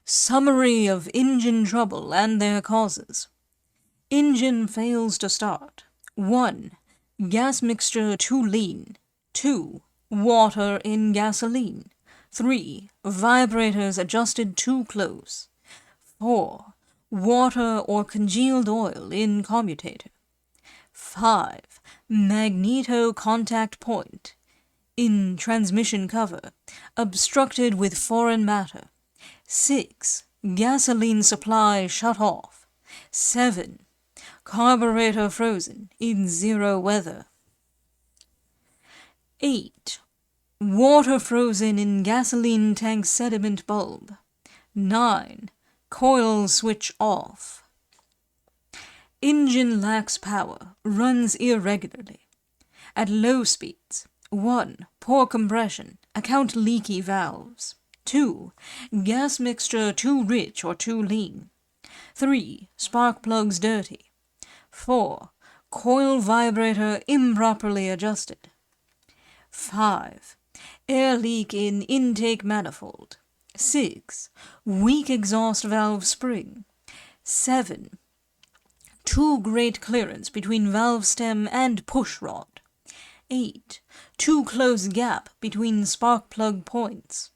Summary of engine trouble and their causes. Engine fails to start. 1. Gas mixture too lean. 2. Water in gasoline. 3. Vibrators adjusted too close. 4. Water or congealed oil in commutator. 5. Magneto contact point in transmission cover, obstructed with foreign matter. 6. Gasoline supply shut off. 7. Carburetor frozen in zero weather. 8. Water frozen in gasoline tank sediment bulb. 9. Coil switch off. Engine lacks power, runs irregularly. At low speeds. 1. Poor compression, account leaky valves. 2. Gas mixture too rich or too lean. 3. Spark plugs dirty. 4. Coil vibrator improperly adjusted. 5. Air leak in intake manifold. 6. Weak exhaust valve spring. 7. Too great clearance between valve stem and push rod. 8. Too close gap between spark plug points.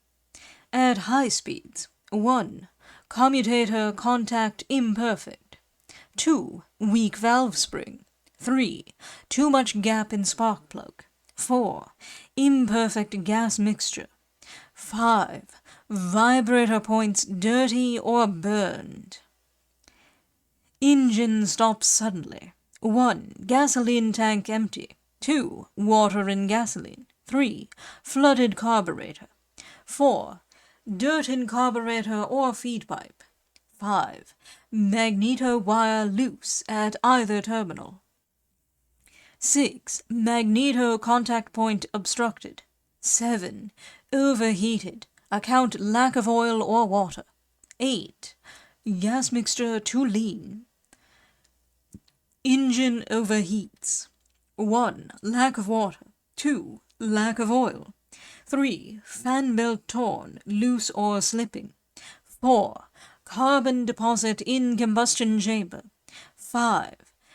At high speeds. 1. Commutator contact imperfect. 2. Weak valve spring. 3. Too much gap in spark plug. 4. Imperfect gas mixture. 5. Vibrator points dirty or burned. Engine stops suddenly. 1. Gasoline tank empty. 2. Water in gasoline. 3. Flooded carburetor. 4. Dirt in carburetor or feed pipe. 5. Magneto wire loose at either terminal. 6. Magneto contact point obstructed. 7. Overheated, account lack of oil or water. 8. Gas mixture too lean. Engine overheats. 1. Lack of water. 2. Lack of oil. 3. Fan belt torn, loose or slipping. 4. Carbon deposit in combustion chamber. 5.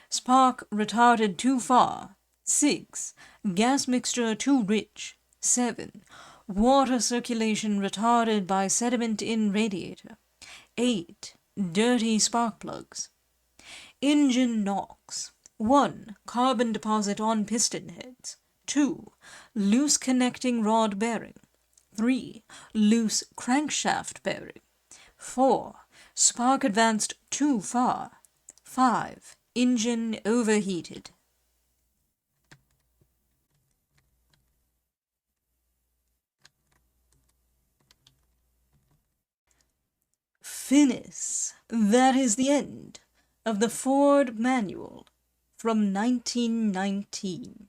Spark retarded too far. 6. Gas mixture too rich. 7. Water circulation retarded by sediment in radiator. 8. Dirty spark plugs. Engine knocks. 1. Carbon deposit on piston heads. 2. Loose connecting rod bearing. 3. Loose crankshaft bearing. 4. Spark advanced too far. 5. Engine overheated. Finis. That is the end of the Ford Manual from 1919.